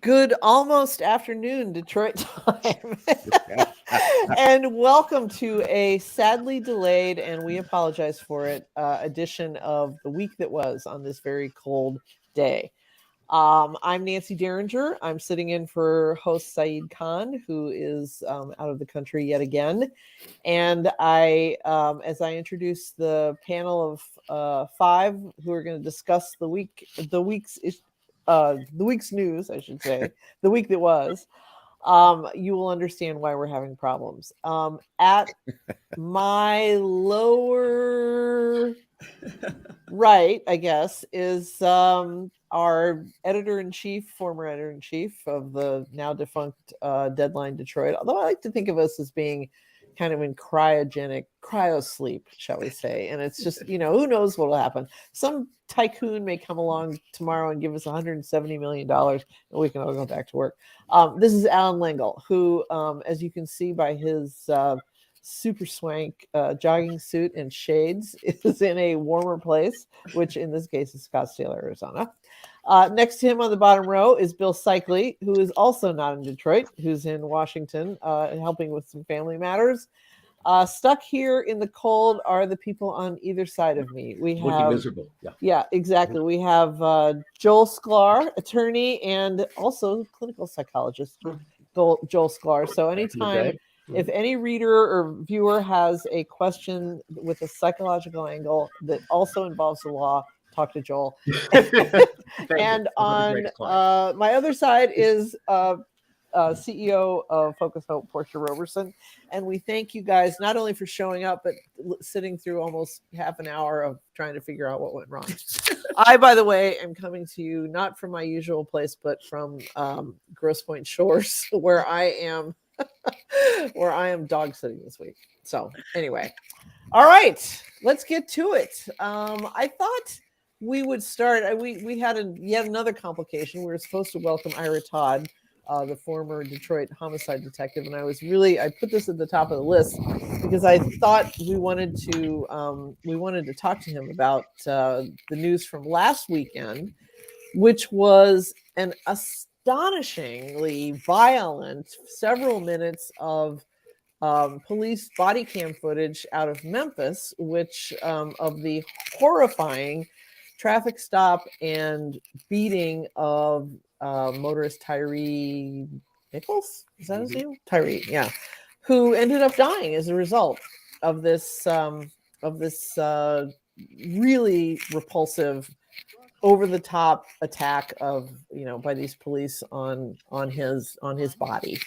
Good almost afternoon, Detroit time. And welcome to a sadly delayed, and we apologize for it, edition of The Week That Was on this very cold day. I'm Nancy Derringer. I'm sitting in for host Saeed Khan, who is out of the country yet again. And as I introduce the panel of five who are going to discuss the week's news, I should say, the week that was, you will understand why we're having problems. At my lower right, I guess, is our editor-in-chief, former editor-in-chief of the now defunct Deadline Detroit, although I like to think of us as being kind of in cryo sleep, shall we say. And it's just, who knows what will happen. Some tycoon may come along tomorrow and give us $170 million and we can all go back to work. This is Allan Lengel, who, as you can see by his super swank jogging suit and shades, is in a warmer place, which in this case is Scottsdale, Arizona. Next to him on the bottom row is Bill Seikaly, who is also not in Detroit, who's in Washington, helping with some family matters. Stuck here in the cold are the people on either side of me. We have looking miserable. Yeah, exactly. We have Joel Sklar, attorney and also clinical psychologist, Joel Sklar. So anytime, if any reader or viewer has a question with a psychological angle that also involves the law, talk to Joel. And on my other side is CEO of Focus Hope, Portia Roberson. And we thank you guys not only for showing up, but sitting through almost half an hour of trying to figure out what went wrong. I, by the way, am coming to you not from my usual place, but from Grosse Pointe Shores, where I am dog sitting this week. So anyway, all right, let's get to it. I thought we would start. We had yet another complication. We were supposed to welcome Ira Todd, the former Detroit homicide detective, and I put this at the top of the list because I thought we wanted to talk to him about the news from last weekend, which was an astonishingly violent several minutes of police body cam footage out of Memphis, which of the horrifying traffic stop and beating of motorist Tyree Nichols. Is that his name? Tyree, yeah, who ended up dying as a result of this really repulsive, over-the-top attack by these police on his body.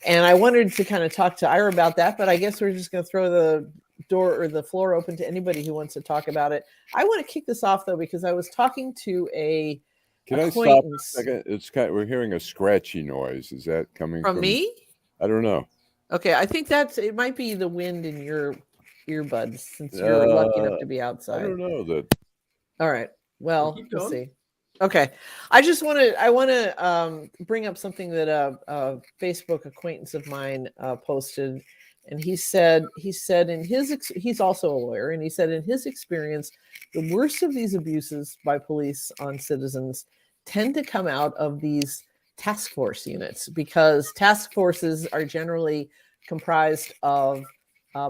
And I wanted to kind of talk to Ira about that, but I guess we're just going to throw the door or the floor open to anybody who wants to talk about it. I want to kick this off though, because I was talking to a Can I stop a second? We're hearing a scratchy noise. Is that coming from me? I don't know. Okay, I think it might be the wind in your earbuds since you're lucky enough to be outside. I don't know that. All right. Well, we'll see. Okay. I want to bring up something that a Facebook acquaintance of mine posted, and he said he's also a lawyer, and he said in his experience, the worst of these abuses by police on citizens tend to come out of these task force units, because task forces are generally comprised of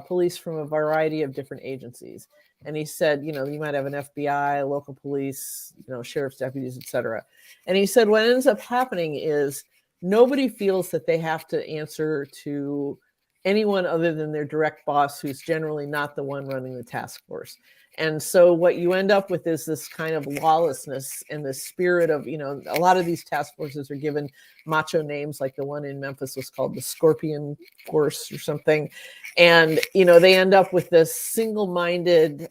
police from a variety of different agencies. And he said, you might have an FBI, local police, sheriff's deputies, etc. And he said what ends up happening is nobody feels that they have to answer to anyone other than their direct boss, who's generally not the one running the task force. And so what you end up with is this kind of lawlessness and the spirit of, a lot of these task forces are given macho names, like the one in Memphis was called the Scorpion Force or something. And, they end up with this single-minded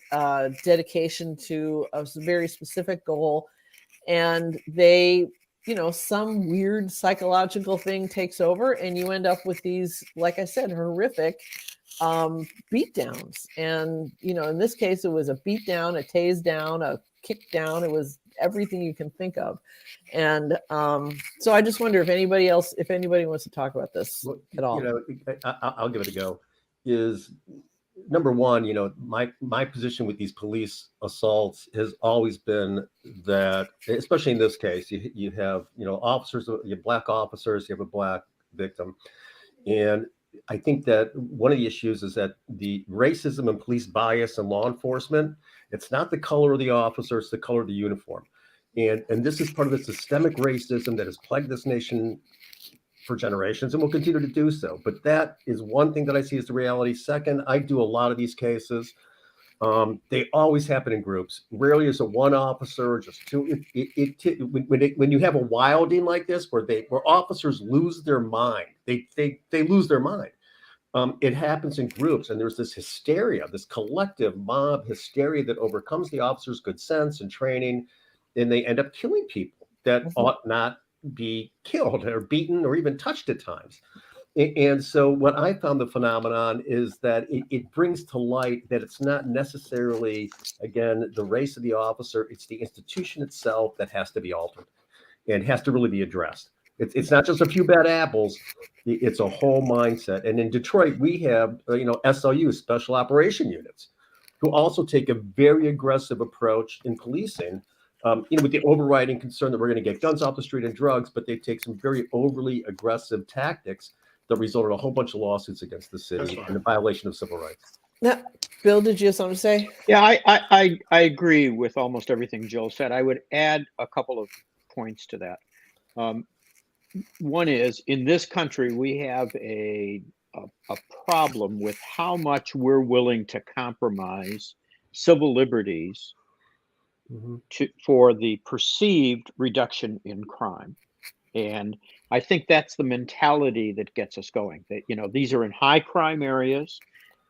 dedication to a very specific goal. And they, some weird psychological thing takes over, and you end up with these, like I said, horrific beat downs. And in this case it was a beat down, a tase down, a kick down. It was everything you can think of. And so I just wonder if anybody wants to talk about this at all. I'll give it a go. Is number one, my position with these police assaults has always been that, especially in this case, you have, officers, you have black officers, you have a black victim. And I think that one of the issues is that the racism and police bias in law enforcement, it's not the color of the officer, it's the color of the uniform. And this is part of the systemic racism that has plagued this nation for generations and will continue to do so. But that is one thing that I see as the reality. Second, I do a lot of these cases. They always happen in groups. Rarely is it one officer, or just two. When you have a wilding like this, where officers lose their mind, they lose their mind. It happens in groups, and there's this hysteria, this collective mob hysteria that overcomes the officer's good sense and training, and they end up killing people that ought not be killed or beaten or even touched at times. And so what I found the phenomenon is that it brings to light that it's not necessarily, again, the race of the officer, it's the institution itself that has to be altered and has to really be addressed. It's not just a few bad apples, it's a whole mindset. And in Detroit, we have, SOU, Special Operation Units, who also take a very aggressive approach in policing, with the overriding concern that we're going to get guns off the street and drugs, but they take some very overly aggressive tactics that result in a whole bunch of lawsuits against the city and a violation of civil rights. Now, Bill, did you have something to say? Yeah, I agree with almost everything Jill said. I would add a couple of points to that. One is, in this country, we have a problem with how much we're willing to compromise civil liberties for the perceived reduction in crime. And I think that's the mentality that gets us going. That, these are in high crime areas,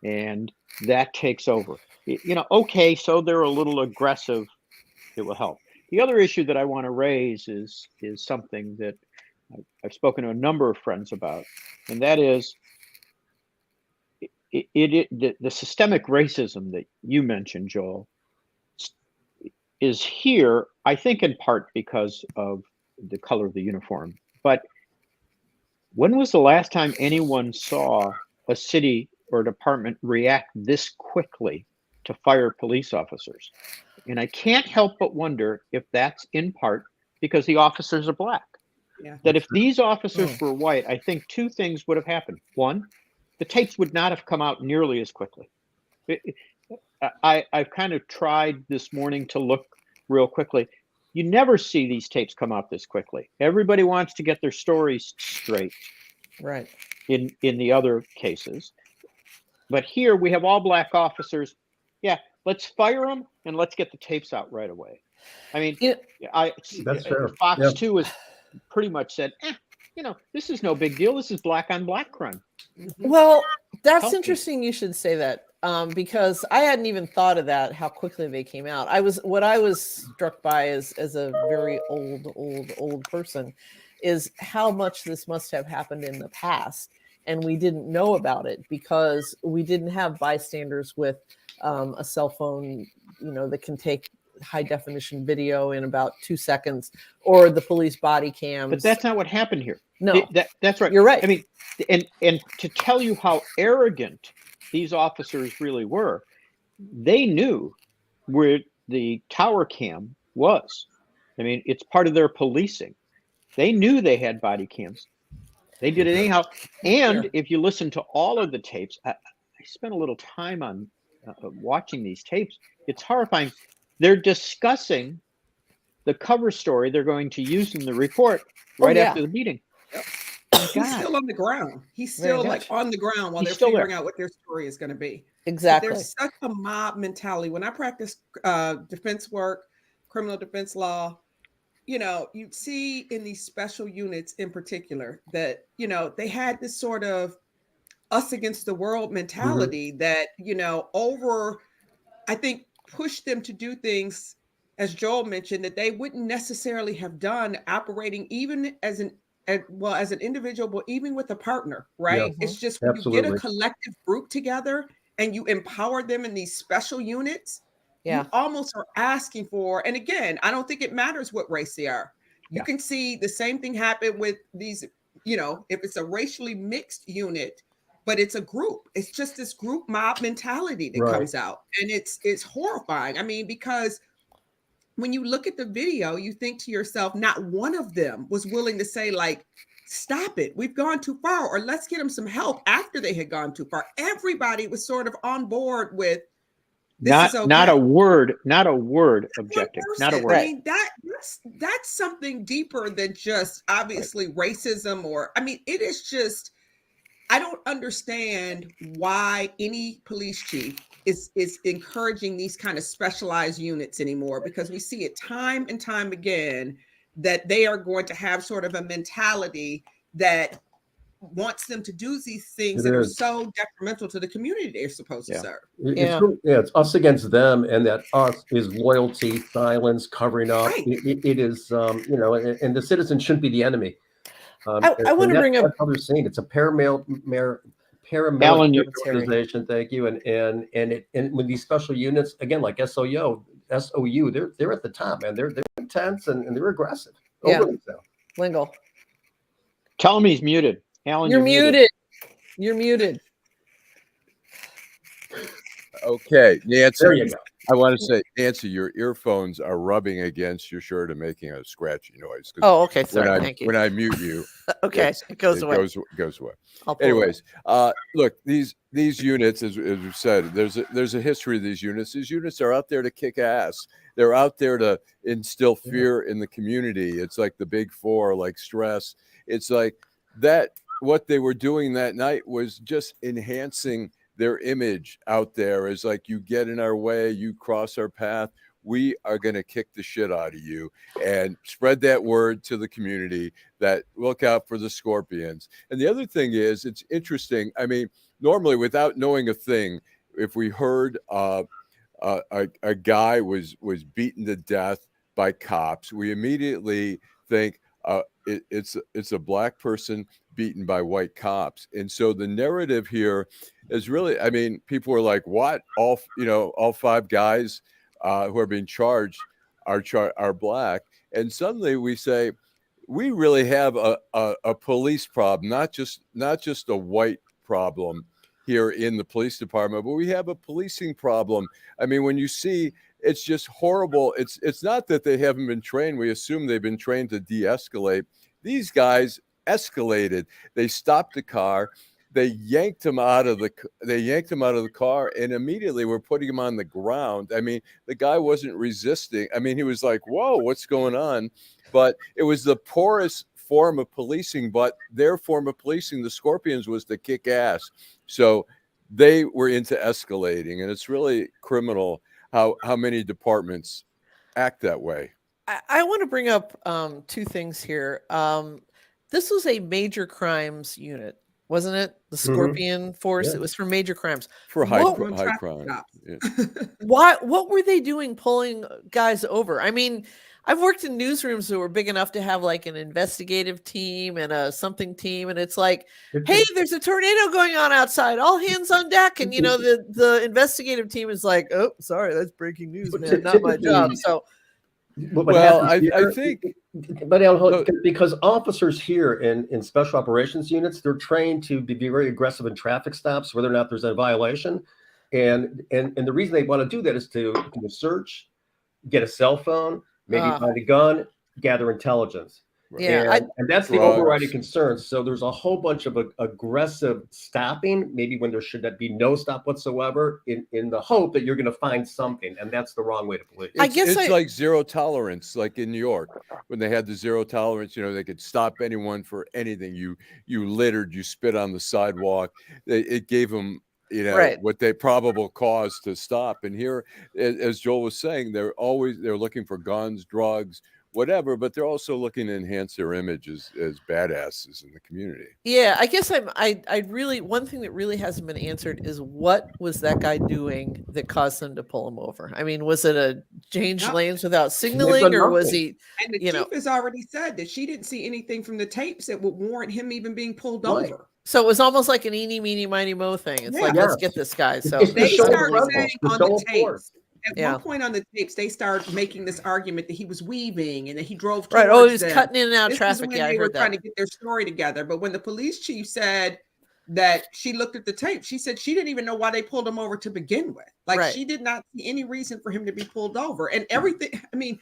and that takes over. Okay, so they're a little aggressive, it will help. The other issue that I want to raise is something that I've spoken to a number of friends about, and that is the systemic racism that you mentioned, Joel, is here, I think, in part because of the color of the uniform. But when was the last time anyone saw a city or department react this quickly to fire police officers? And I can't help but wonder if that's in part because the officers are black. Yeah. That if these officers were white, I think two things would have happened. One, the tapes would not have come out nearly as quickly. I've kind of tried this morning to look real quickly. You never see these tapes come out this quickly. Everybody wants to get their stories straight. Right. In the other cases. But here we have all black officers. Yeah, let's fire them and let's get the tapes out right away. I mean, That's fair. Fox 2 has pretty much said, this is no big deal. This is black on black crime. Well, that's interesting you should say that, because I hadn't even thought of that, how quickly they came out. What I was struck by as a very old person is how much this must have happened in the past. And we didn't know about it because we didn't have bystanders with a cell phone, that can take high definition video in about 2 seconds, or the police body cams. But that's not what happened here. No, that's right. You're right. I mean, and to tell you how arrogant these officers really were, they knew where the tower cam was. I mean, it's part of their policing. They knew they had body cams. They did it anyhow. And if you listen to all of the tapes, I spent a little time on watching these tapes. It's horrifying. They're discussing the cover story they're going to use in the report after the meeting. Yep. He's still on the ground. He's still on the ground while they're figuring out what their story is going to be. Exactly. But there's such a mob mentality. When I practice defense work, criminal defense law, you see in these special units in particular that, they had this sort of us against the world mentality that, I think pushed them to do things, as Joel mentioned, that they wouldn't necessarily have done operating even as an individual, but even with a partner, right? It's just when you get a collective group together and you empower them in these special units, you almost are asking for, and again, I don't think it matters what race they are. You can see the same thing happen with these, if it's a racially mixed unit, but it's a group. It's just this group mob mentality that comes out, and it's horrifying. I mean, because when you look at the video, you think to yourself, not one of them was willing to say, like, stop it, we've gone too far, or let's get them some help after they had gone too far. Everybody was sort of on board with not a word objecting. Not a word. I mean, that's something deeper than just obviously racism, or I mean, it is just, I don't understand why any police chief is encouraging these kind of specialized units anymore, because we see it time and time again that they are going to have sort of a mentality that wants them to do these things that are so detrimental to the community they're supposed to serve. It's us against them, and that us is loyalty, silence, covering up. Right. It is, and the citizen shouldn't be the enemy. I want to bring up other scene. It's a paramilitary organization. Thank you. And with these special units, again, like SOU, they're at the top, man. They're intense and they're aggressive. Lengel. Tell him he's muted. Allan, you're muted. You're muted. Okay, Nancy. There you go. I want to say, Nancy, your earphones are rubbing against your shirt and making a scratchy noise. Oh, okay. Sorry. Thank you. When I mute you, okay, it goes away. Goes away. Anyways, look, these units, as we said, there's a history of these units. These units are out there to kick ass. They're out there to instill fear in the community. It's like the big four, like stress. It's like that. What they were doing that night was just enhancing their image out there. Is like, you get in our way, you cross our path, we are going to kick the shit out of you, and spread that word to the community that look out for the Scorpions. And the other thing is, it's interesting. I mean, normally without knowing a thing, if we heard a guy was beaten to death by cops, we immediately think it's a black person beaten by white cops. And so the narrative here is really, I mean, people were like, what? All five guys who are being charged are black. And suddenly we say, we really have a police problem, not just a white problem here in the police department, but we have a policing problem. I mean, when you see, it's just horrible. It's not that they haven't been trained. We assume they've been trained to de-escalate. These guys escalated. They stopped the car. They yanked him out of the car, and immediately were putting him on the ground. I mean, the guy wasn't resisting. I mean, he was like, whoa, what's going on? But it was the poorest form of policing, but their form of policing, the Scorpions, was to kick ass. So they were into escalating, and it's really criminal how many departments act that way. I want to bring up two things here. This was a major crimes unit, wasn't it? The Scorpion Force. Yeah. It was for major crimes. For high crime. Yeah. What were they doing pulling guys over? I mean, I've worked in newsrooms that were big enough to have like an investigative team and a something team, and it's like, hey, there's a tornado going on outside, all hands on deck. And the investigative team is like, oh, sorry, that's breaking news, man, not my job. So I think, but because officers here in special operations units, they're trained to be very aggressive in traffic stops, whether or not there's a violation, and the reason they want to do that is to search, get a cell phone, maybe find a gun, gather intelligence. Yeah, and that's the overriding concern. So there's a whole bunch of aggressive stopping, maybe when there should be no stop whatsoever, in the hope that you're going to find something, and that's the wrong way to police. It's like zero tolerance, like in New York when they had the zero tolerance. They could stop anyone for anything. You littered, you spit on the sidewalk. It gave them what they probable cause to stop. And here, as Joel was saying, they're looking for guns, drugs, whatever, but they're also looking to enhance their image as badasses in the community. Yeah, I guess I really, one thing that really hasn't been answered is, what was that guy doing that caused them to pull him over? I mean, was it a change lanes without signaling, or was he? And the chief has already said that she didn't see anything from the tapes that would warrant him even being pulled over. So it was almost like an eeny, meeny, miny, mo thing. It's like, let's get this guy. So they started saying on the tapes. At one point on the tapes, they started making this argument that he was weaving and that he drove towards he was cutting in and out traffic. Yeah, they were trying to get their story together. But when the police chief said, that she looked at the tape. She said she didn't even know why they pulled him over to begin with. Like Right. she did not see any reason for him to be pulled over. And everything, I mean,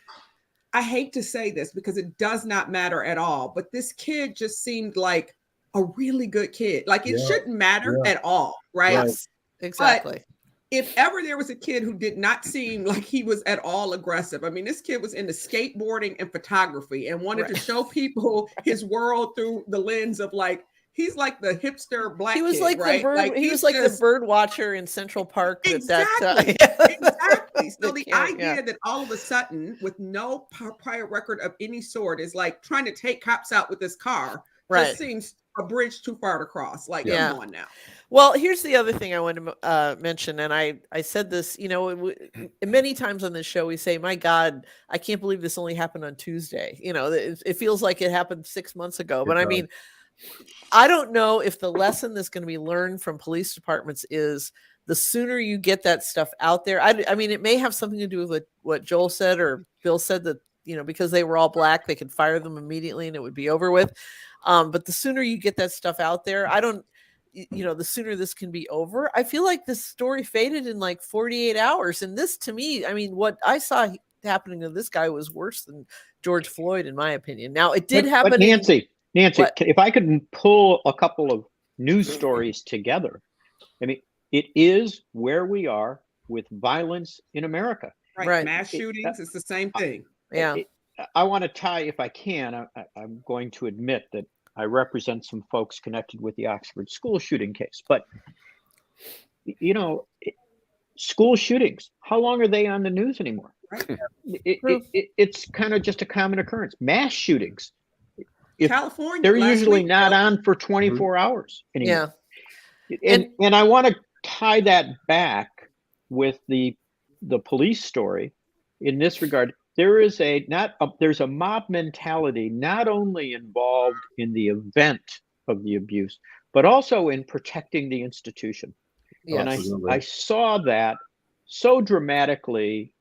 I hate to say this because it does not matter at all, but this kid just seemed like a really good kid. Like it shouldn't matter at all, right? Yes, exactly. But if ever there was a kid who did not seem like he was at all aggressive, I mean, this kid was into skateboarding and photography and wanted to show people his world through the lens of like, he's like the hipster black kid. He was like the bird. Like, he was like the bird watcher in Central Park. Exactly. Exactly. So the idea that all of a sudden, with no prior record of any sort, is like trying to take cops out with this car, just seems a bridge too far to cross. Like, come on now. Well, here's the other thing I want to mention, and I said this, you know, many times on this show we say, "My God, I can't believe this only happened on Tuesday." You know, it feels like it happened 6 months ago, but I mean, I don't know if the lesson that's going to be learned from police departments is the sooner you get that stuff out there. I mean, it may have something to do with what Joel said or Bill said, that, you know, because they were all black, they could fire them immediately and it would be over with. But the sooner you get that stuff out there, you know, the sooner this can be over. I feel like this story faded in like 48 hours. And this, to me, I mean, what I saw happening to this guy was worse than George Floyd, in my opinion. Now, it did happen. But Nancy, if I could pull a couple of news stories together, I mean, it is where we are with violence in America. Right. Mass shootings, it's the same thing. I want to tie, if I can, I'm going to admit that I represent some folks connected with the Oxford school shooting case. But, you know, school shootings, how long are they on the news anymore? Right. It's kind of just a common occurrence. Mass shootings. California, they're usually not on for 24 hours anymore. And I want to tie that back with the police story in this regard. There is there's a mob mentality not only involved in the event of the abuse, but also in protecting the institution. And I saw that so dramatically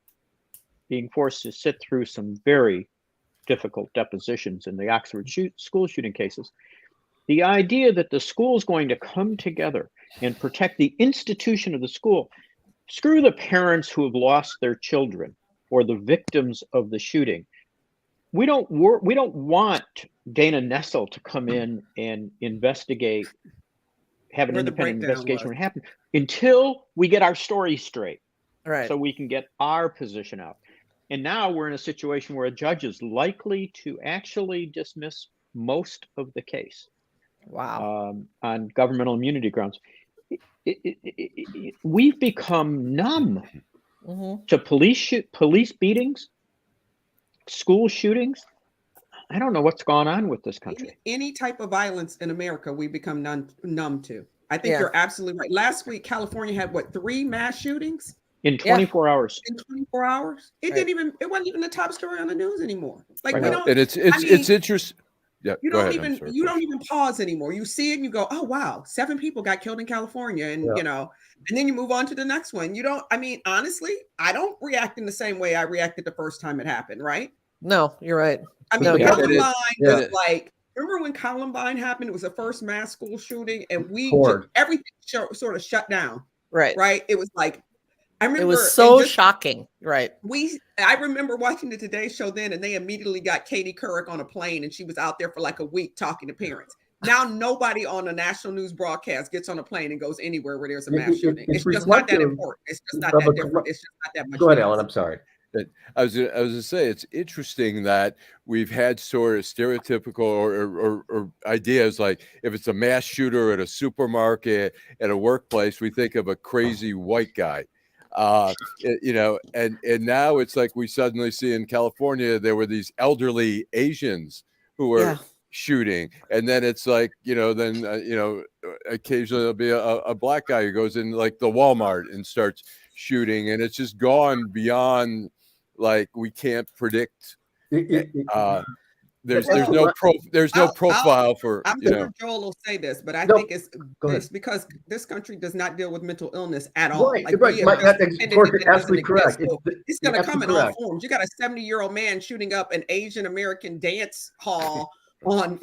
being forced to sit through some very difficult depositions in the Oxford school shooting cases. The idea that the school is going to come together and protect the institution of the school, screw the parents who have lost their children or the victims of the shooting. We don't want Dana Nessel to come in and investigate, have an independent investigation what happened, until we get our story straight. So we can get our position out. And now we're in a situation where a judge is likely to actually dismiss most of the case. Wow. On governmental immunity grounds. We've become numb to police beatings, school shootings. I don't know what's going on with this country. Any type of violence in America, we become numb to. I think you're absolutely right. Last week, California had 3 mass shootings? In 24 hours. In 24 hours. It wasn't even the top story on the news anymore. Like we don't, and it's interesting. Yeah, you don't even pause anymore. You see it and you go, oh wow, 7 people got killed in California. And you know, and then you move on to the next one. Honestly, I don't react in the same way I reacted the first time it happened, right? No, you're right. I mean, Columbine was like, remember when Columbine happened? It was the first mass school shooting, and everything sort of shut down. Right. It was like, I remember it was so shocking. Right. I remember watching the Today Show then, and they immediately got Katie Couric on a plane, and she was out there for like a week talking to parents. Now nobody on a national news broadcast gets on a plane and goes anywhere where there's a mass shooting. It's just not that important. It's just not that different. It's just not that much. Go ahead, Allan. I'm sorry. I was going to say, it's interesting that we've had sort of stereotypical or ideas like if it's a mass shooter at a supermarket, at a workplace, we think of a crazy white guy. You know, and now it's like we suddenly see in California there were these elderly Asians who were shooting, and then it's like, you know, then you know, occasionally there'll be a black guy who goes in like the Walmart and starts shooting, and it's just gone beyond, like, we can't predict. There's no profile for. I'm sure Joel will say this, but I think it's because this country does not deal with mental illness at all. Right, that's absolutely correct. It's going to come in all forms. You got a 70-year-old man shooting up an Asian American dance hall on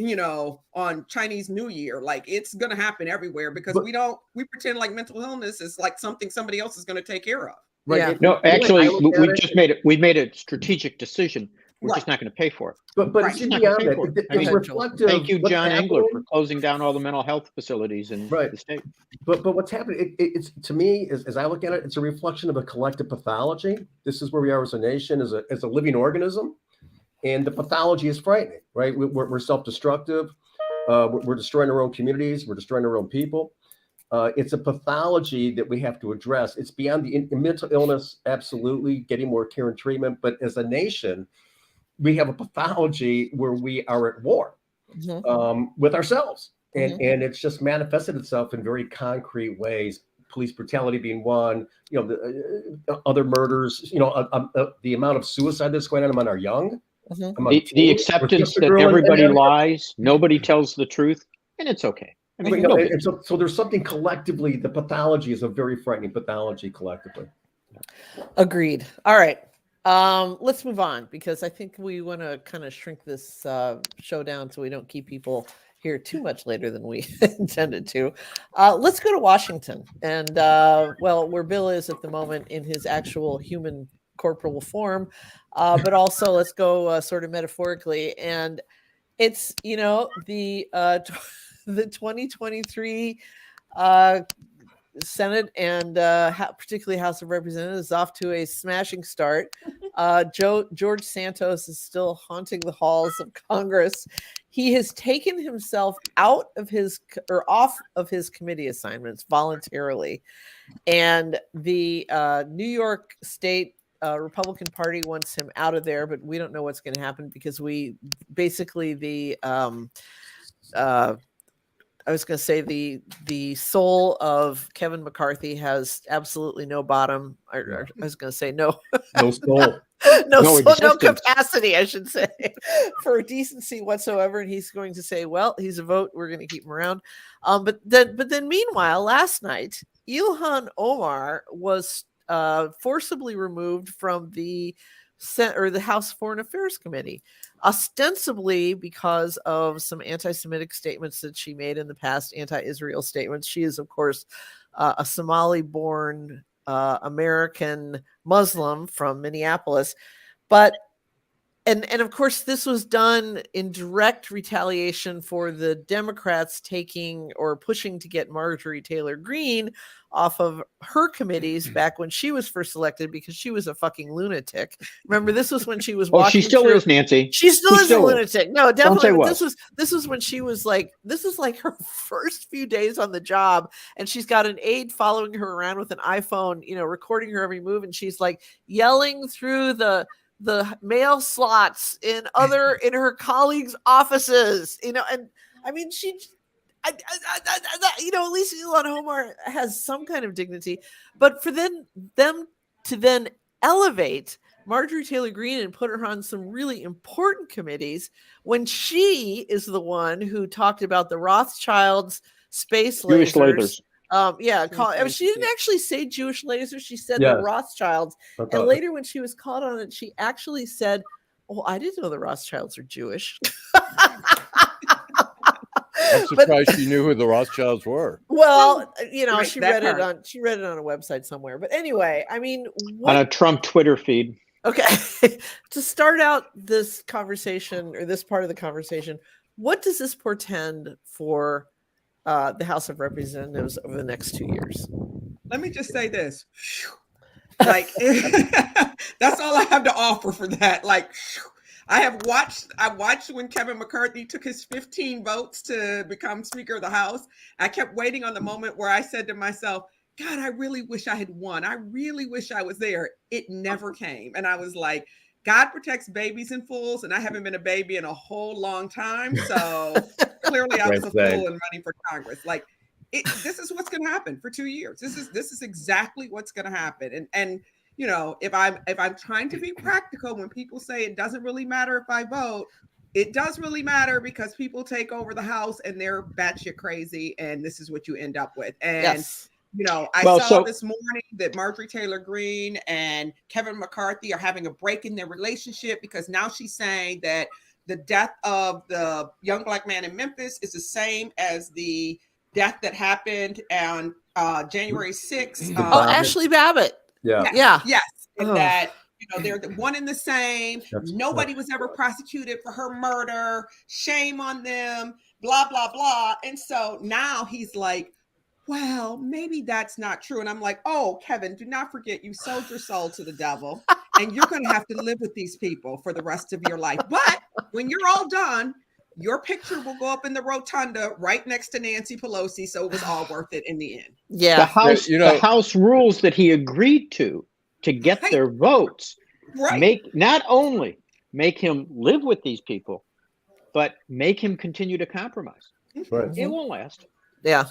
on Chinese New Year. Like, it's going to happen everywhere because we pretend like mental illness is like something somebody else is going to take care of. Right. Yeah. No, actually, we made a strategic decision. We're just not going to pay for it. But it's beyond that. It's reflective. Thank you, John Engler, for closing down all the mental health facilities in the state. But what's happening? It's to me, as I look at it, it's a reflection of a collective pathology. This is where we are as a nation, as a living organism, and the pathology is frightening. Right? We're self-destructive. We're destroying our own communities. We're destroying our own people. It's a pathology that we have to address. It's beyond the mental illness, absolutely, getting more care and treatment. But as a nation, we have a pathology where we are at war with ourselves. And it's just manifested itself in very concrete ways. Police brutality being one, other murders, the amount of suicide that's going on among our young. The acceptance that everybody lies, nobody tells the truth, and it's okay. I mean, so there's something collectively, the pathology is a very frightening pathology collectively. Agreed. All right. Let's move on because I think we want to kind of shrink this show down so we don't keep people here too much later than we intended to. Let's go to Washington and where Bill is at the moment in his actual human corporal form, but also let's go sort of metaphorically. And it's, the 2023 Senate and particularly House of Representatives is off to a smashing start. George Santos is still haunting the halls of Congress. He has taken himself off of his committee assignments voluntarily. And the New York State Republican Party wants him out of there, but we don't know what's going to happen because I was going to say the soul of Kevin McCarthy has absolutely no bottom. I was going to say no soul, no capacity, I should say, for decency whatsoever. And he's going to say, well, he's a vote. We're going to keep him around. But then meanwhile, last night, Ilhan Omar was forcibly removed from the House Foreign Affairs Committee, ostensibly because of some anti-Semitic statements that she made in the past, anti-Israel statements. She is, of course, a Somali-born American Muslim from Minneapolis, but and of course this was done in direct retaliation for the Democrats taking or pushing to get Marjorie Taylor Greene off of her committees back when she was first elected because she was a fucking lunatic. Remember, this was when she was walking. She still is, Nancy. She still is a lunatic. No, definitely. This was when she was like, this is like her first few days on the job, and she's got an aide following her around with an iPhone, recording her every move, and she's like yelling through the mail slots in her colleagues' offices, and I mean, at least Ilhan Omar has some kind of dignity, but for them to then elevate Marjorie Taylor Greene and put her on some really important committees when she is the one who talked about the Rothschilds, space lasers. She didn't actually say Jewish lasers. She said the Rothschilds. And later when she was called on it, she actually said, "Oh, I didn't know the Rothschilds are Jewish." I'm surprised she knew who the Rothschilds were. Well, she read it on a website somewhere. But anyway, I mean, on a Trump Twitter feed. Okay. To start out this conversation or this part of the conversation, what does this portend for the House of Representatives over the next 2 years? Let me just say this. Like, that's all I have to offer for that. Like, I watched when Kevin McCarthy took his 15 votes to become Speaker of the House. I kept waiting on the moment where I said to myself, God, I really wish I had won. I really wish I was there. It never came. And I was like, God protects babies and fools, and I haven't been a baby in a whole long time. So clearly I was a fool and running for Congress. Like, this is what's going to happen for 2 years. This is exactly what's going to happen. And if I'm trying to be practical, when people say it doesn't really matter if I vote, it does really matter because people take over the House and they're batshit crazy, and this is what you end up with. And yes. I saw this morning that Marjorie Taylor Greene and Kevin McCarthy are having a break in their relationship because now she's saying that the death of the young black man in Memphis is the same as the death that happened on January 6th. Oh, Ashley Babbitt. Yeah. Yes. And Oh. that, they're the one and the same. That's- Nobody was ever prosecuted for her murder. Shame on them, blah, blah, blah. And so now he's like, well, maybe that's not true. And I'm like, oh, Kevin, do not forget you sold your soul to the devil and you're going to have to live with these people for the rest of your life. But when you're all done, your picture will go up in the rotunda right next to Nancy Pelosi. So it was all worth it in the end. Yeah. The House rules that he agreed to get their votes not only make him live with these people, but make him continue to compromise. Right. It won't last. Yeah.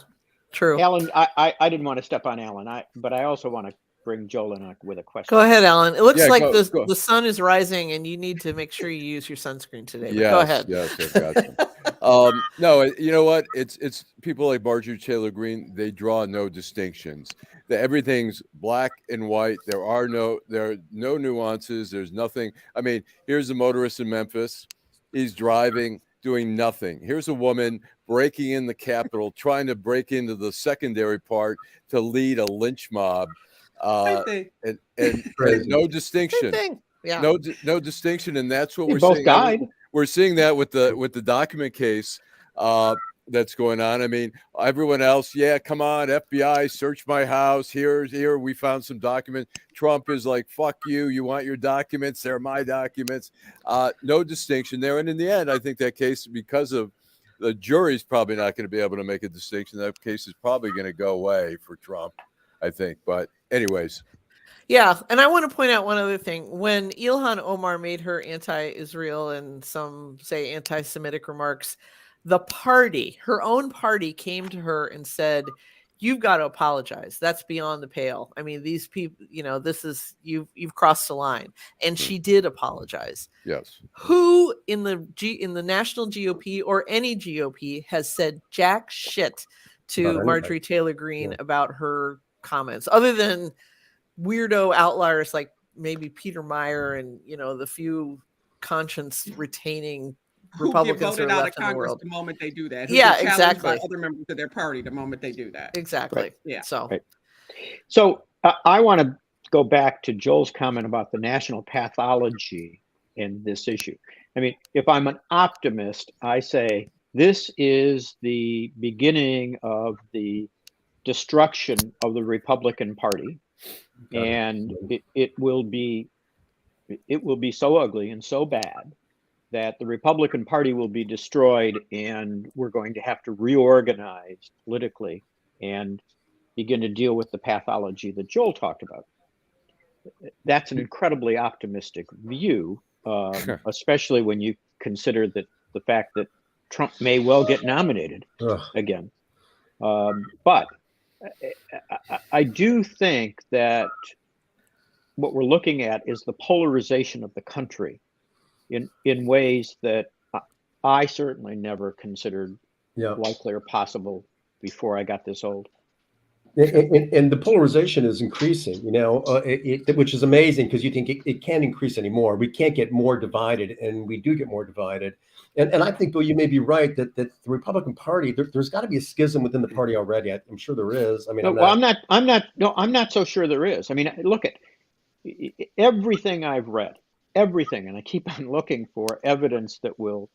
True. Alan, I didn't want to step on Alan, but I also want to bring Joel in with a question. Go ahead, Alan. It looks like go. the sun is rising, and you need to make sure you use your sunscreen today. But Yes, go ahead. Yes, I've got you. No, you know what? It's people like Marjorie Taylor Greene. They draw no distinctions. Everything's black and white. There are no nuances. There's nothing. I mean, here's a motorist in Memphis. He's driving, doing nothing. Here's a woman breaking in the Capitol, trying to break into the secondary part to lead a lynch mob. And no distinction. Yeah. No distinction, and that's what They we're both seeing. died. We're seeing that with the document case that's going on. I mean, everyone else, yeah, come on, FBI, search my house. Here, we found some documents. Trump is like, fuck you. You want your documents? They're my documents. No distinction there. And in the end, I think that case, because of the jury's probably not going to be able to make a distinction. That case is probably going to go away for Trump, I think. But anyways. Yeah, and I want to point out one other thing. When Ilhan Omar made her anti-Israel and some say anti-Semitic remarks, her own party came to her and said, you've got to apologize. That's beyond the pale. I mean, these people, this is, you've crossed the line. And she did apologize. Yes. Who in the national GOP or any GOP has said jack shit to Marjorie Taylor Greene about her comments, other than weirdo outliers like maybe Peter Meyer and the few conscience retaining Republicans who get voted are out left of in the Congress world. the moment they do that. Yeah, get challenged exactly. By other members of their party the moment they do that. Exactly. Right. Yeah. So I want to go back to Joel's comment about the national pathology in this issue. I mean, if I'm an optimist, I say this is the beginning of the destruction of the Republican Party, and it will be so ugly and so bad that the Republican Party will be destroyed, and we're going to have to reorganize politically and begin to deal with the pathology that Joel talked about. That's an incredibly optimistic view, especially when you consider that the fact that Trump may well get nominated again. But I do think that what we're looking at is the polarization of the country in ways that I certainly never considered likely or possible before I got this old. And the polarization is increasing, which is amazing, because you think it can't increase anymore. We can't get more divided, and we do get more divided. And I think, Bill, you may be right that the Republican Party, there's got to be a schism within the party already. I'm sure there is. I mean, I'm not so sure there is. I mean, look at everything I've read, and I keep on looking for evidence that will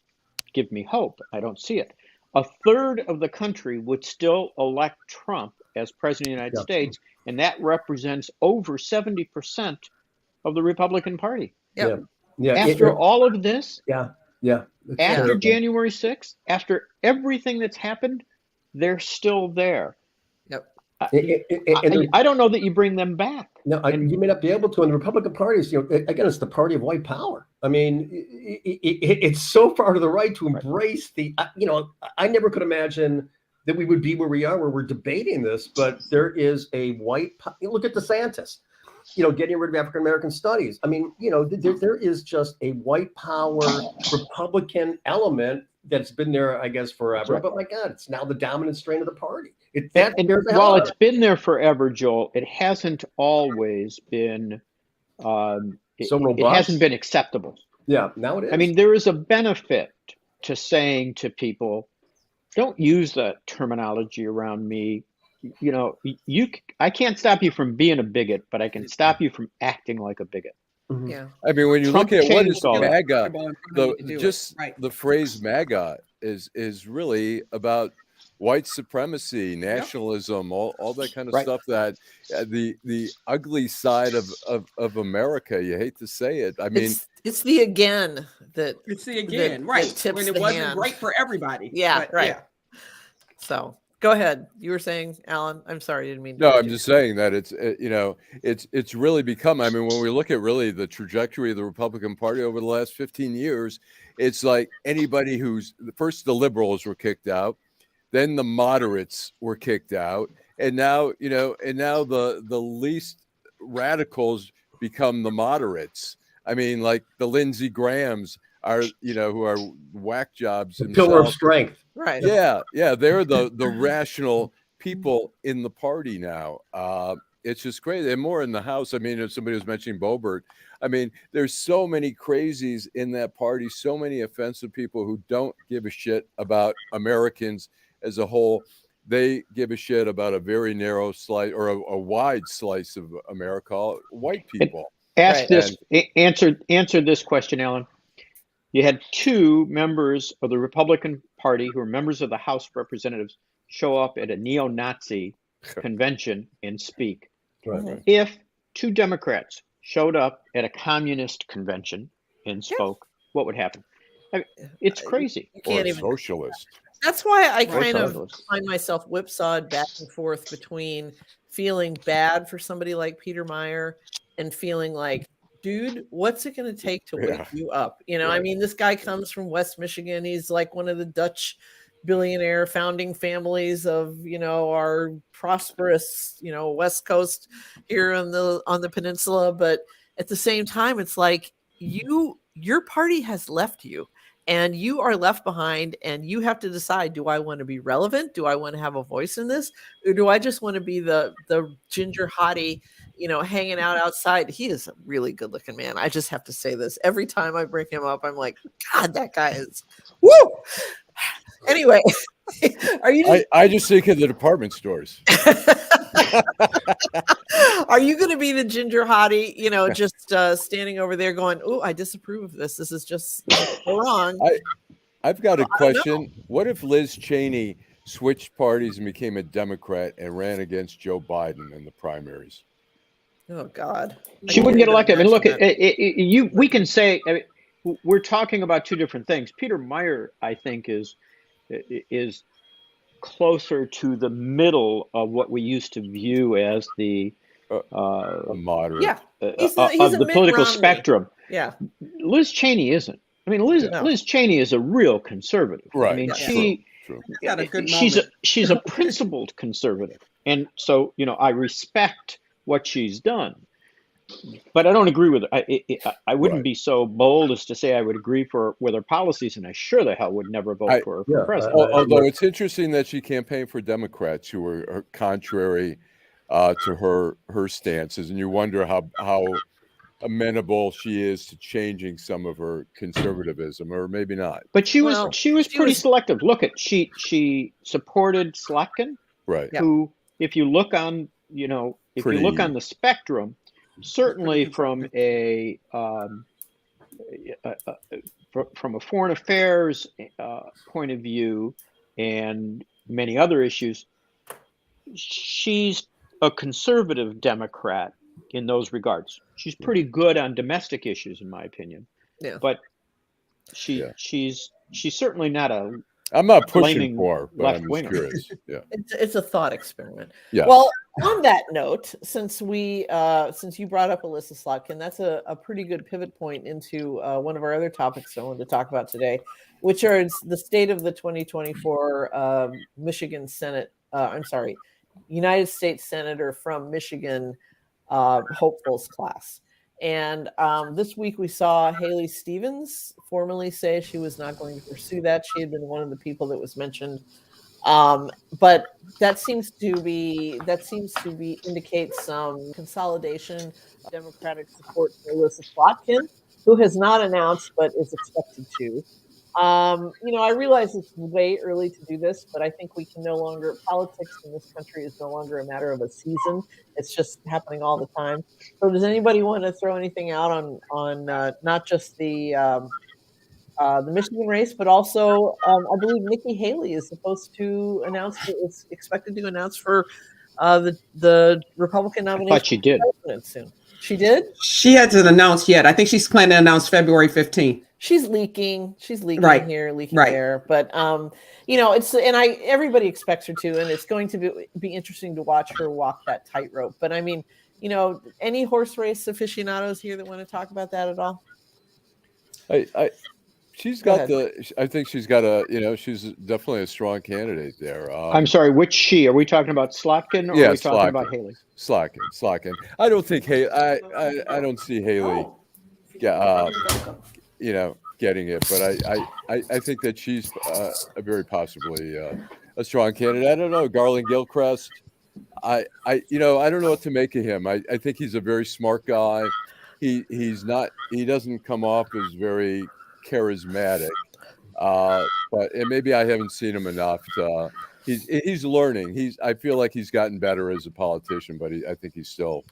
give me hope. I don't see it. A third of the country would still elect Trump as president of the United States, and that represents over 70% of the Republican Party. Yeah. After all of this, after terrible. January 6th, after everything that's happened, they're still there. Yep. I don't know that you bring them back. No, you may not be able to. And the Republican Party is, again, it's the party of white power. I mean, it's so far to the right to embrace I never could imagine that we would be where we are, where we're debating this, but there is a look at DeSantis, getting rid of African-American studies. I mean, there is just a white power Republican element that's been there, I guess, forever. Right. But my God, it's now the dominant strain of the party. While it's been there forever, Joel, it hasn't always been so robust. It hasn't been acceptable. Yeah, now it is. I mean, there is a benefit to saying to people, don't use that terminology around me. You know, I can't stop you from being a bigot, but I can stop you from acting like a bigot. Mhm. Yeah. I mean, when you Trump look at what is changed all that. MAGA, Comfortable in front of you to do it. just Right. the phrase MAGA is really about white supremacy, nationalism, all that kind of Right. stuff. That the ugly side of America. You hate to say it. I mean, It's the again that It's the again, that right? tips When it the wasn't hand. great for everybody. Yeah, but right. Yeah. So go ahead. You were saying, Alan. I'm sorry, I didn't mean to. no, cut I'm you. just saying that it's really become. I mean, when we look at really the trajectory of the Republican Party over the last 15 years, it's like anybody who's first the liberals were kicked out, then the moderates were kicked out, and now the least radicals become the moderates. I mean, like the Lindsey Grahams are, who are whack jobs The pillar of themselves. strength. Right. Yeah, they're the rational people in the party now. It's just crazy. They're more in the House. I mean, if somebody was mentioning Boebert, I mean, there's so many crazies in that party, so many offensive people who don't give a shit about Americans as a whole. They give a shit about a very narrow slice or a wide slice of America, white people. Ask Right. this, answer this question, Alan. You had two members of the Republican Party who are members of the House of Representatives show up at a neo-Nazi convention and speak. Right. If two Democrats showed up at a communist convention and spoke, what would happen? I mean, it's crazy. You Or can't a even. socialist. That's why I Right. kind of Socialist. find myself whipsawed back and forth between feeling bad for somebody like Peter Meyer and feeling like, dude, what's it going to take to wake you up? I Right. mean, this guy comes from West Michigan. He's like one of the Dutch billionaire founding families of, our prosperous, West Coast here on the peninsula. But at the same time, it's like your party has left you. And you are left behind, and you have to decide: do I want to be relevant? Do I want to have a voice in this, or do I just want to be the ginger hottie, hanging out outside? He is a really good-looking man. I just have to say this every time I bring him up. I'm like, God, that guy is woo. Anyway, are you? I just think of the department stores. Are you going to be the ginger hottie, just standing over there going, "Oh, I disapprove of this. This is just so wrong." I've got a question. What if Liz Cheney switched parties and became a Democrat and ran against Joe Biden in the primaries? Oh God, She wouldn't get elected. I mean, look, we can say, I mean, we're talking about two different things. Peter Meyer, I think, is closer to the middle of what we used to view as the A moderate. Yeah, he's of a the Mitt political Romney. spectrum. Yeah, Liz Cheney isn't. I mean, Liz Cheney is a real conservative. Right. I mean, True. Had a good she's a principled conservative, and so I respect what she's done. But I don't agree with her. I wouldn't be so bold as to say I would agree with her policies, and I sure the hell would never vote for her for president. Although it's interesting that she campaigned for Democrats who were contrary to her stances, and you wonder how amenable she is to changing some of her conservatism, or maybe not. But she was pretty selective. Look at she supported Slotkin, right? Who, if you look on if you look on the spectrum, certainly from a foreign affairs point of view and many other issues, she's a conservative Democrat in those regards. She's pretty good on domestic issues, in my opinion. Yeah. But she's certainly not a. I'm not pushing for her, but I'm just curious. Yeah. It's a thought experiment. Yeah. Well, on that note, since you brought up Alyssa Slotkin, that's a pretty good pivot point into one of our other topics I wanted to talk about today, which are the state of the 2024 Michigan Senate. United States Senator from Michigan hopefuls class. And this week we saw Haley Stevens formally say she was not going to pursue that. She had been one of the people that was mentioned. But that seems to indicate some consolidation of Democratic support for Alyssa Slotkin. who has not announced but is expected to. I realize it's way early to do this, but I think we can no longer, politics in this country is no longer a matter of a season. It's just happening all the time. So does anybody want to throw anything out on not just the Michigan race, but also I believe Nikki Haley is supposed to is expected to announce for the Republican nomination. I thought she did. Soon. She did? She hasn't announced yet. I think she's planning to announce February 15th. She's leaking Right. here, leaking Right. there. But everybody expects her to, and it's going to be interesting to watch her walk that tightrope. But I mean, any horse race aficionados here that want to talk about that at all? She's got I think she's got she's definitely a strong candidate there. I'm sorry, which she? Are we talking about Slotkin or are we talking about Haley? Slotkin. I don't think I don't see Haley getting it, but I think that she's very possibly a strong candidate. I don't know, Garland Gilchrist. I don't know what to make of him. I think he's a very smart guy. He doesn't come off as very charismatic, but maybe I haven't seen him enough. He's learning. I feel like he's gotten better as a politician, but I think he's still.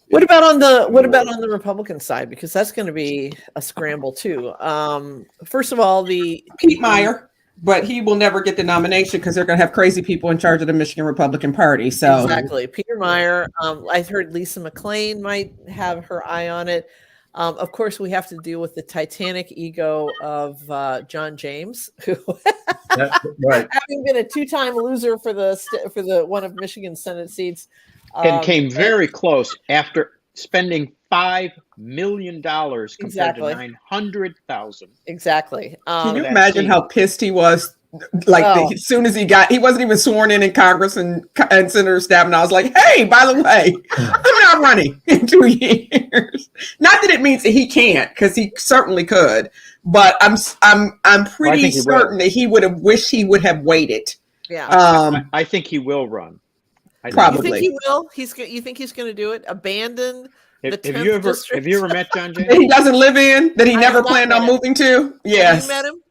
What about on the Republican side? Because that's going to be a scramble too. First of all, Pete Meyer, but he will never get the nomination because they're going to have crazy people in charge of the Michigan Republican Party. So exactly, Peter Meyer. I've heard Lisa McClain might have her eye on it. Of course, we have to deal with the titanic ego of John James, who, right, having been a two-time loser for the one of Michigan's Senate seats, and came very close after spending $5 million compared to $900,000. Exactly. Can you imagine how pissed he was? As soon as he wasn't even sworn in Congress, and Senator Stabenow was like, "Hey, by the way, I'm not running in 2 years." Not that it means that he can't, because he certainly could, but I'm pretty certain that he would have wished he would have waited. Yeah. I think he will run. Probably. You think he will? You think he's going to do it? Abandon the 10th district? Have you ever met John James? That he doesn't live in, that he never planned on moving to? Yes. Have you met him?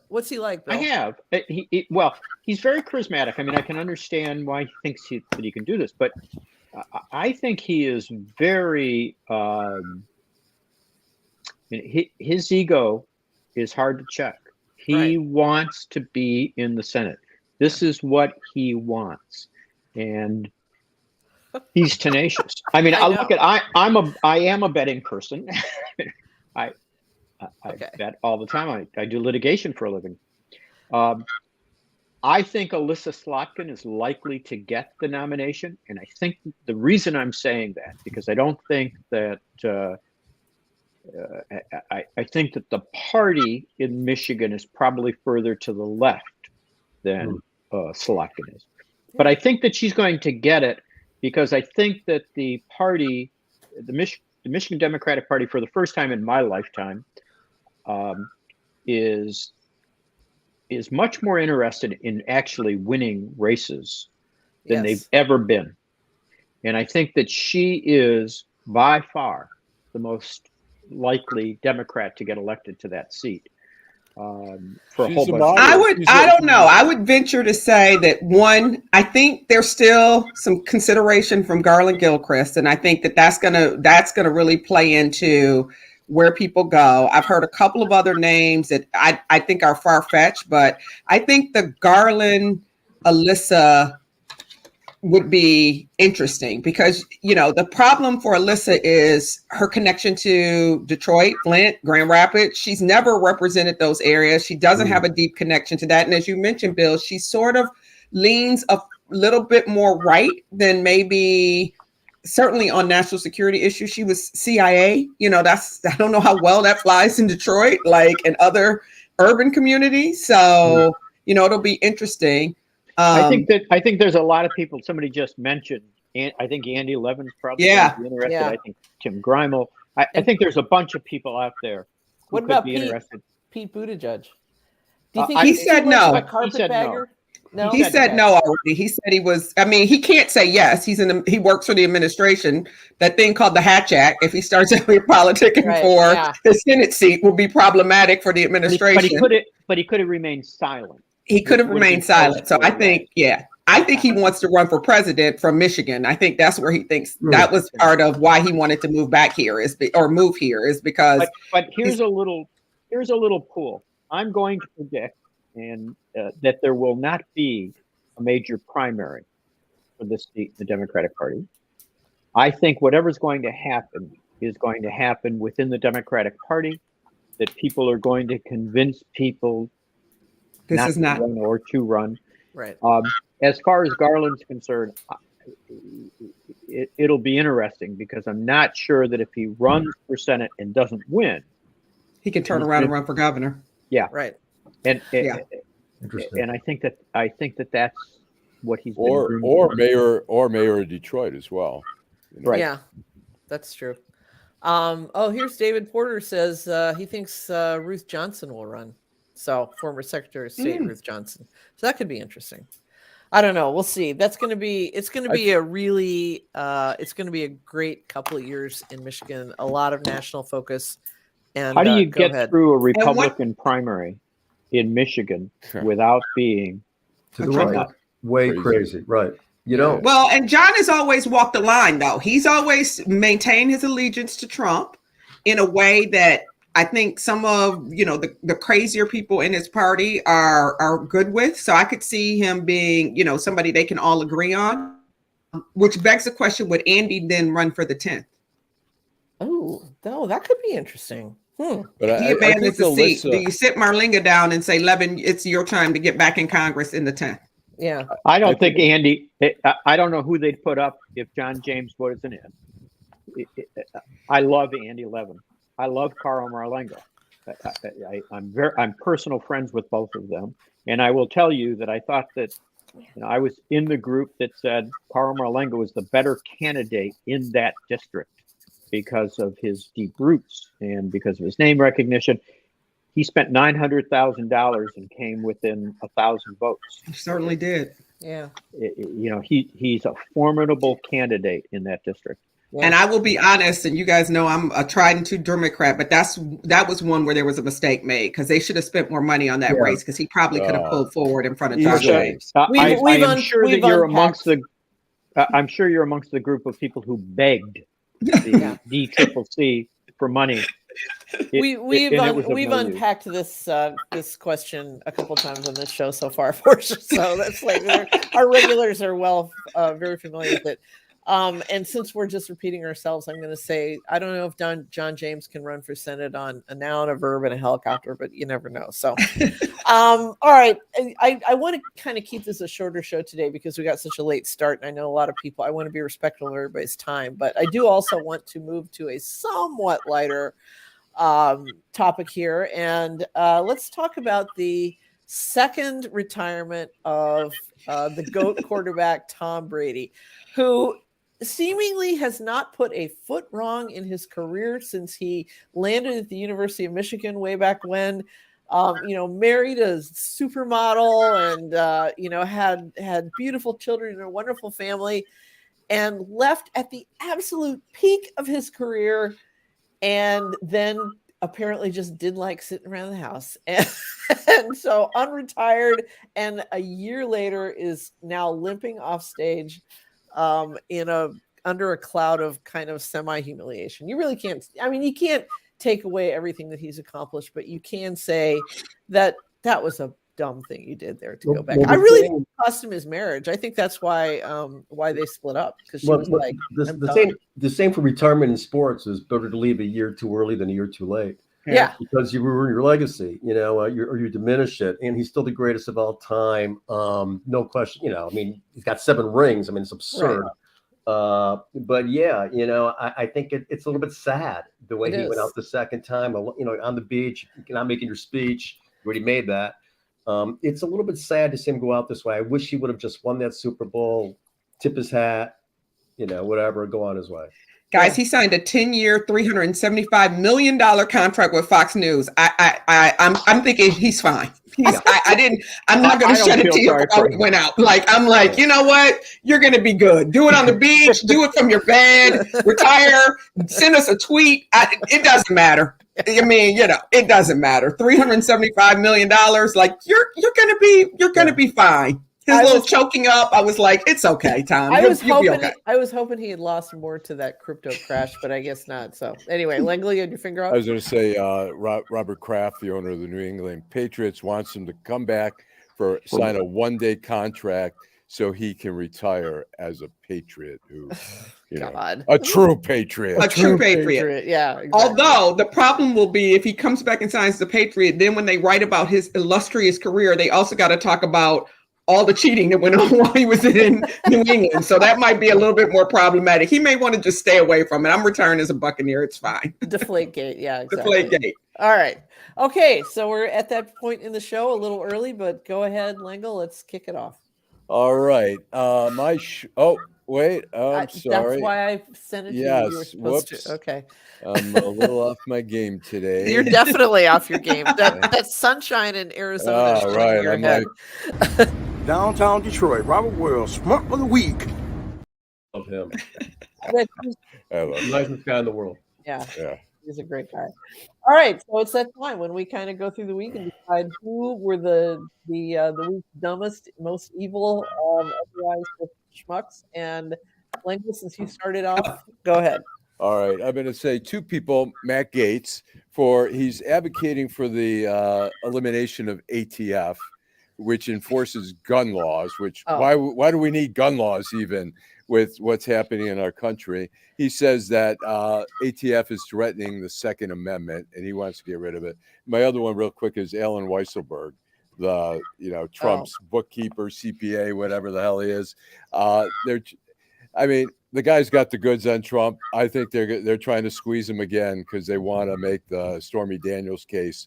What's he like, Bill? I have. He's very charismatic. I mean, I can understand why he thinks that he can do this, but I think he is very. His ego is hard to check. He wants to be in the Senate. This is what he wants, and he's tenacious. I mean, I am a betting person. I bet all the time. I do litigation for a living. I think Alyssa Slotkin is likely to get the nomination, and I think the reason I'm saying that because I don't think that I think that the party in Michigan is probably further to the left than Slotkin is, but I think that she's going to get it because I think that the party, the Michigan Democratic Party, for the first time in my lifetime, is much more interested in actually winning races than they've ever been. And I think that she is by far the most likely Democrat to get elected to that seat. For a whole bunch. I don't know. I would venture to say that I think there's still some consideration from Garland Gilchrist, and I think that's gonna really play into where people go. I've heard a couple of other names that I think are far-fetched, but I think the Garland Alyssa would be interesting because, the problem for Alyssa is her connection to Detroit, Flint, Grand Rapids. She's never represented those areas. She doesn't have a deep connection to that. And as you mentioned, Bill, she sort of leans a little bit more right than maybe certainly on national security issues. She was CIA, I don't know how well that flies in Detroit, like in other urban communities. So, it'll be interesting. I think there's a lot of people. Somebody just mentioned, and I think Andy Levin's probably interested. Yeah. I think Tim Grimel. I think there's a bunch of people out there who what about be interested. Pete Buttigieg? Do you think he said no? He said no. No, He said no already. He said he was. I mean, he can't say yes. He works for the administration. That thing called the Hatch Act. If he starts politicking Right, for yeah. the Senate seat, will be problematic for the But administration. he could have remained silent. He could have Would have been remained silent. So I post-war, think, I think he wants to run for president from Michigan. I think that's where he thinks that was part of why he wanted to move back here move here is because. But here's a little pool. I'm going to predict that there will not be a major primary for this seat in the Democratic Party. I think whatever's going to happen is going to happen within the Democratic Party, that people are going to convince people This is not to run or to run. Right. As far as Garland's concerned, it'll be interesting because I'm not sure that if he runs for Senate and doesn't win, he can turn around and run for governor. Yeah. Right. And Interesting. and I think that that's what he's been or mayor of Detroit as well. Right. Yeah, that's true. Here's David Porter says he thinks Ruth Johnson will run. So former Secretary of State Ruth Johnson. So that could be interesting. I don't know. We'll see. It's going to be a great couple of years in Michigan. A lot of national focus. And how do you get through a what- Republican primary in Michigan without being To the right. Way crazy. Right. You know. Well, and John has always walked the line, though. He's always maintained his allegiance to Trump in a way that I think some of the crazier people in his party are good with. So I could see him being somebody they can all agree on. Which begs the question: would Andy then run for the 10th? Oh, no, that could be interesting. But He abandons the seat. Alyssa, Do you sit Marlinga down and say, Levin, it's your time to get back in Congress in the 10th? Yeah. I don't think Andy. I don't know who they'd put up if John James wasn't in. I love Andy Levin. I love Carl Marlenga. I'm personal friends with both of them, and I will tell you that I thought that I was in the group that said Carl Marlenga was the better candidate in that district because of his deep roots and because of his name recognition. He spent $900,000 and came within 1,000 votes. He certainly did. Yeah. He's a formidable candidate in that district. Yeah. And I will be honest, and you guys know I'm a tried and true Democrat, but that was one where there was a mistake made because they should have spent more money on that race because he probably could have pulled forward in front of John James. I'm sure you're amongst the group of people who begged the DCCC for money. We've unpacked this question a couple times on this show so far, Portia. So that's our regulars are very familiar with it. And since we're just repeating ourselves, I'm going to say I don't know if John James can run for Senate on a noun, a verb, and a helicopter, but you never know. So, all right, I want to kind of keep this a shorter show today because we got such a late start, and I know a lot of people. I want to be respectful of everybody's time, but I do also want to move to a somewhat lighter topic here, and let's talk about the second retirement of the GOAT quarterback Tom Brady, who seemingly has not put a foot wrong in his career since he landed at the University of Michigan way back when. Married a supermodel and had beautiful children and a wonderful family, and left at the absolute peak of his career, and then apparently just didn't like sitting around the house, and so unretired, and a year later is now limping off stage under a cloud of kind of semi-humiliation. You really can't, you can't take away everything that he's accomplished, but you can say that was a dumb thing you did there to go back. I really think it cost him his marriage. I think that's why they split up, because she was like, the same for retirement in sports is better to leave a year too early than a year too late. Yeah, because you ruin your legacy, you diminish it, and he's still the greatest of all time, no question. He's got 7 rings. It's absurd. Right. But yeah, I think it's a little bit sad the way he went out the second time. On the beach, you're not making your speech. You already made that. It's a little bit sad to see him go out this way. I wish he would have just won that Super Bowl, tip his hat, whatever, go on his way. Guys, he signed a 10-year, $375 million contract with Fox News. I'm thinking he's fine. I'm not going to shed a tear before it went out. I'm like, you know what? You're going to be good. Do it on the beach. Do it from your bed. Retire. Send us a tweet. It doesn't matter. I mean, it doesn't matter. $375 million. Like you're going to be fine. His little choking up. I was like, it's okay, Tom. I was hoping he had lost more to that crypto crash, but I guess not. So anyway, Lengel, you had your finger up. I was going to say, Robert Kraft, the owner of the New England Patriots, wants him to come back sign a one-day contract so he can retire as a Patriot who, a true Patriot. A true Patriot. Yeah. Exactly. Although the problem will be if he comes back and signs the Patriot, then when they write about his illustrious career, they also got to talk about all the cheating that went on while he was in New England. So that might be a little bit more problematic. He may want to just stay away from it. I'm retiring as a Buccaneer. It's fine. Deflategate. Yeah, exactly. Deflategate. All right. Okay. So we're at that point in the show a little early, but go ahead, Lengel. Let's kick it off. All right. Wait. I'm sorry. That's why I sent it to you. Yes. You were supposed to. Okay. I'm a little off my game today. You're definitely off your game. That sunshine in Arizona. Oh, right. I'm like downtown Detroit, Robert Wells, Schmuck of the week. Love him. I love him. Nicest guy in the world. Yeah. He's a great guy. All right, so it's that time when we kind of go through the week and decide who were the week's dumbest, most evil, otherwise with schmucks. And Lengel, since you started off, go ahead. All right, I'm going to say two people. Matt Gaetz, he's advocating for the elimination of ATF, which enforces gun laws. Why do we need gun laws even with what's happening in our country? He says that ATF is threatening the Second Amendment, and he wants to get rid of it. My other one, real quick, is Allan Weisselberg, Trump's bookkeeper, CPA, whatever the hell he is. The guy's got the goods on Trump. I think they're trying to squeeze him again because they want to make the Stormy Daniels case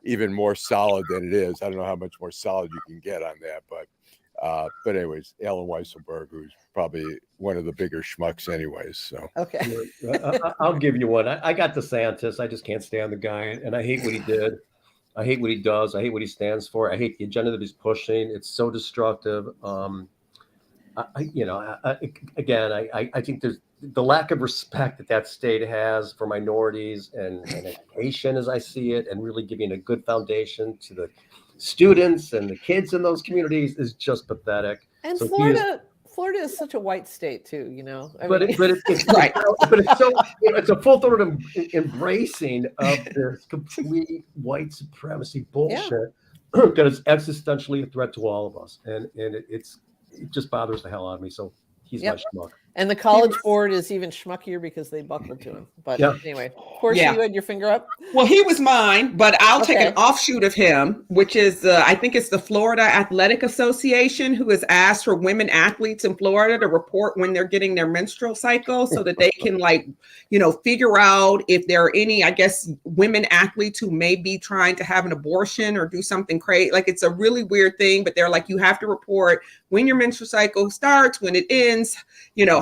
even more solid than it is. I don't know how much more solid you can get on that, but anyways, Allan Weisselberg, who's probably one of the bigger schmucks anyways. So okay, I'll give you one. I got DeSantis. I just can't stand the guy, and I hate what he did. I hate what he does. I hate what he stands for. I hate the agenda that he's pushing. It's so destructive. I think there's the lack of respect that state has for minorities and education, as I see it, and really giving a good foundation to the students and the kids in those communities is just pathetic. And so Florida is such a white state too, it's right. But it's so it's a full-throated embracing of this complete white supremacy bullshit that is existentially a threat to all of us, and it just bothers the hell out of me. So he's my schmuck. And the College Board is even schmuckier because they buckled to him. But anyway, Portia, you had your finger up? Well, he was mine, but I'll take an offshoot of him, which is, I think it's the Florida Athletic Association, who has asked for women athletes in Florida to report when they're getting their menstrual cycle so that they can figure out if there are any, I guess, women athletes who may be trying to have an abortion or do something crazy. Like, it's a really weird thing, but they're like, you have to report when your menstrual cycle starts, when it ends,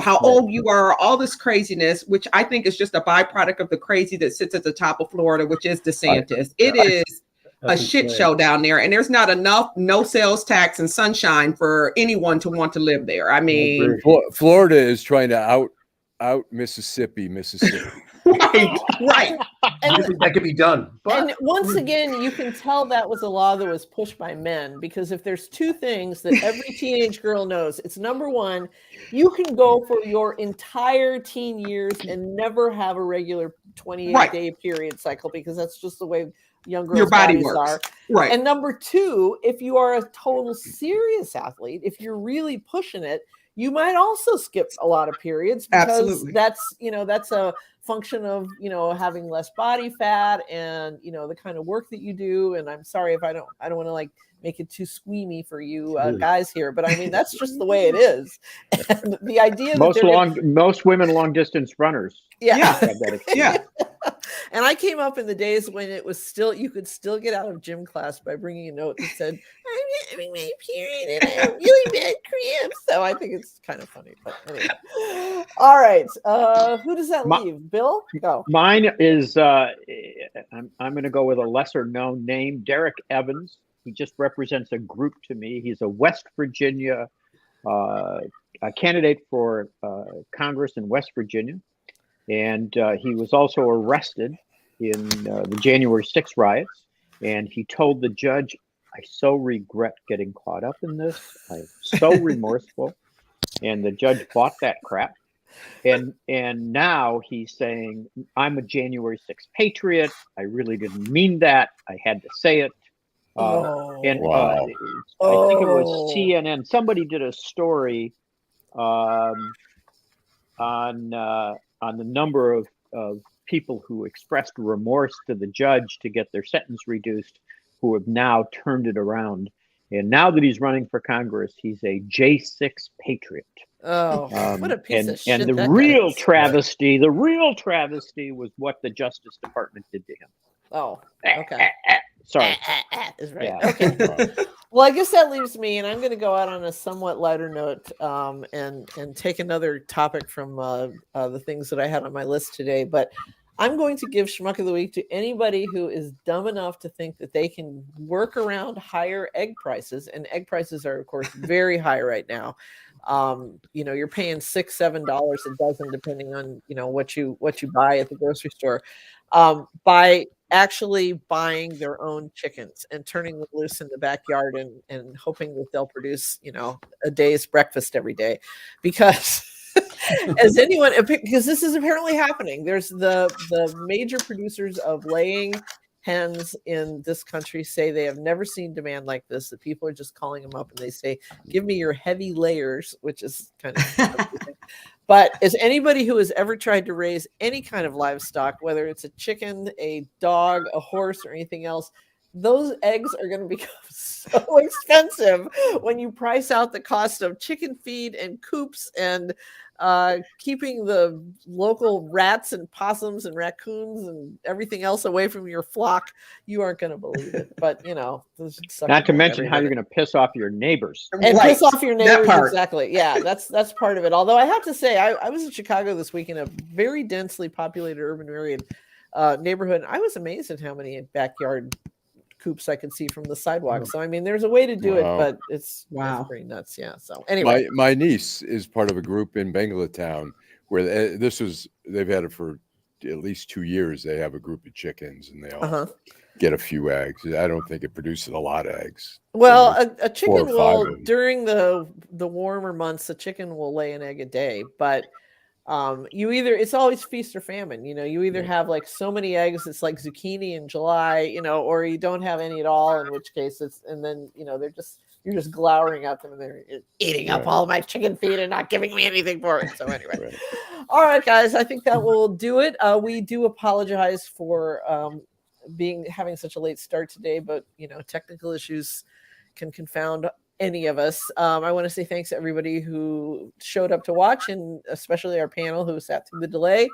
how old you are, all this craziness, which I think is just a byproduct of the crazy that sits at the top of Florida, which is DeSantis. It is a shit show down there, and there's not enough no sales tax and sunshine for anyone to want to live there. I mean, Florida is trying to out Mississippi. Right. And that could be done. And once again, you can tell that was a law that was pushed by men, because if there's two things that every teenage girl knows, it's number one, you can go for your entire teen years and never have a regular 28-day period cycle, because that's just the way young girls' your body bodies works. are. Right. And number two, if you are a total serious athlete, if you're really pushing it, you might also skip a lot of periods, because that's a function of, having less body fat and, the kind of work that you do. And I'm sorry if I don't want to make it too squeamy for you guys here, but I mean, that's just the way it is. And the idea most women long distance runners. Yeah. And I came up in the days when it was still, you could still get out of gym class by bringing a note that said, I'm having my period and I have really bad cramps. So I think it's kind of funny, but anyway. All right. Who does that leave? Bill? Go. Mine is, I'm going to go with a lesser known name, Derek Evans. He just represents a group to me. He's a West Virginia a candidate for Congress in West Virginia. And he was also arrested in the January 6th riots. And he told the judge, I so regret getting caught up in this. I'm so remorseful. And the judge bought that crap. And now he's saying, I'm a January 6th patriot. I really didn't mean that. I had to say it. I think it was CNN. Somebody did a story on the number of people who expressed remorse to the judge to get their sentence reduced, who have now turned it around. And now that he's running for Congress, he's a J6 patriot. Oh, what a piece of shit. And the real travesty was what the Justice Department did to him. Oh, okay. Sorry. Is right. Yeah. Okay. Well, I guess that leaves me, and I'm going to go out on a somewhat lighter note and take another topic from the things that I had on my list today. But I'm going to give Schmuck of the Week to anybody who is dumb enough to think that they can work around higher egg prices. And egg prices are, of course, very high right now. You're paying $6-7 a dozen, depending on, what you buy at the grocery store, by actually buying their own chickens and turning them loose in the backyard and hoping that they'll produce, a day's breakfast every day. Because because this is apparently happening. There's the major producers of laying hens in this country say they have never seen demand like this, that people are just calling them up and they say, give me your heavy layers, which is kind of confusing. But as anybody who has ever tried to raise any kind of livestock, whether it's a chicken, a dog, a horse, or anything else, those eggs are going to become so expensive when you price out the cost of chicken feed and coops and keeping the local rats and possums and raccoons and everything else away from your flock. You aren't going to believe it. But, not to mention how you're going to piss off your neighbors. And piss off your neighbors. Exactly. Yeah, that's part of it. Although I have to say, I was in Chicago this week in a very densely populated urban area neighborhood. I was amazed at how many backyard coops I could see from the sidewalk. So, there's a way to do it, but it's pretty nuts. Yeah. So anyway, my niece is part of a group in Bangalatown where they've had it for at least 2 years. They have a group of chickens and they all get a few eggs. I don't think it produces a lot of eggs. Well, a chicken will, during the warmer months, a chicken will lay an egg a day, but it's always feast or famine. You either have like so many eggs, it's like zucchini in July, or you don't have any at all, in which case you're just glowering at them and they're eating up all my chicken feed and not giving me anything for it. So anyway, All right, guys, I think that will do it. We do apologize for having such a late start today, but technical issues can confound any of us. I want to say thanks to everybody who showed up to watch, and especially our panel who sat through the delay.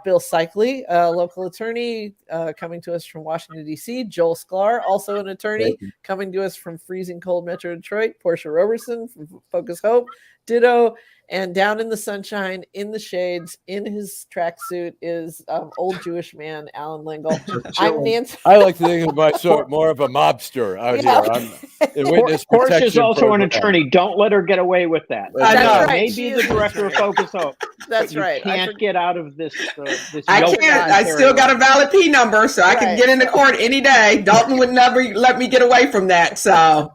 Bill Seikaly, local attorney, coming to us from Washington, D.C. Joel Sklar, also an attorney, coming to us from freezing cold Metro Detroit. Portia Roberson from Focus Hope. Ditto. And down in the sunshine, in the shades, in his tracksuit is old Jewish man, Allan Lengel. I'm Nancy. I like to think of myself more of a mobster out here. I'm in witness protection. Portia's also an attorney. Don't let her get away with that. That's right. Maybe the director of Focus Hope. That's right. You can't get out of this. I can't. I still got a valid P number, so I can get into court any day. Dalton would never let me get away from that. So.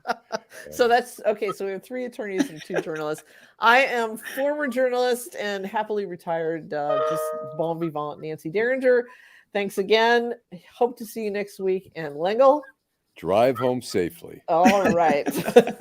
So that's okay. So we have 3 attorneys and 2 journalists. I am former journalist and happily retired, just bon vivant Nancy Derringer. Thanks again. Hope to see you next week. And Lengel, drive home safely. All right.